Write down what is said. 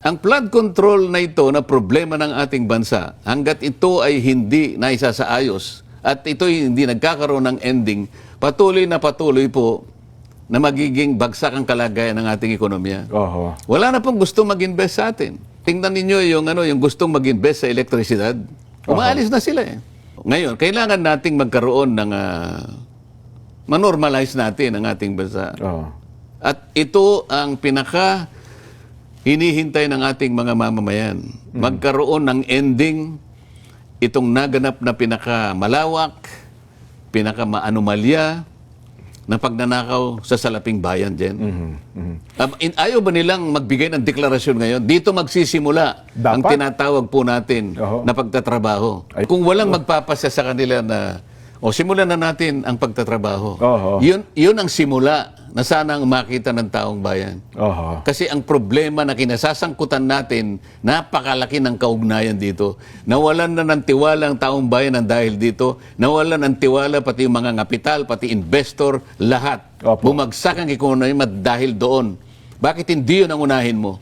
Ang flood control na ito na problema ng ating bansa, hanggat ito ay hindi naisasaayos at ito ay hindi nagkakaroon ng ending, patuloy po na magiging bagsak ang kalagayan ng ating ekonomiya. Oho. Wala na pong gusto mag-invest sa atin. Tingnan ninyo yung gustong mag-invest sa elektrisidad. Umaalis na sila eh. Ngayon, kailangan nating magkaroon ng manormalize natin ang ating bansa. Oho. At ito ang pinaka hinihintay ng ating mga mamamayan. Magkaroon ng ending itong naganap na pinaka-malawak, pinaka-maanomalya na pagnanakaw sa salaping bayan dyan. Ayaw ba nilang magbigay ng deklarasyon ngayon? Dito magsisimula ang tinatawag po natin na pagtatrabaho. Kung walang magpapasya sa kanila na simulan na natin ang pagtatrabaho. Yun ang simula na sana ang makita ng taong bayan. Kasi ang problema na kinasasangkutan natin, napakalaki ng kaugnayan dito. Nawalan na ng tiwala ang taong bayan ng dahil dito. Nawalan ng tiwala pati yung mga kapital, pati investor, lahat. Bumagsak ang ekonomiya dahil doon. Bakit hindi yun ang unahin mo?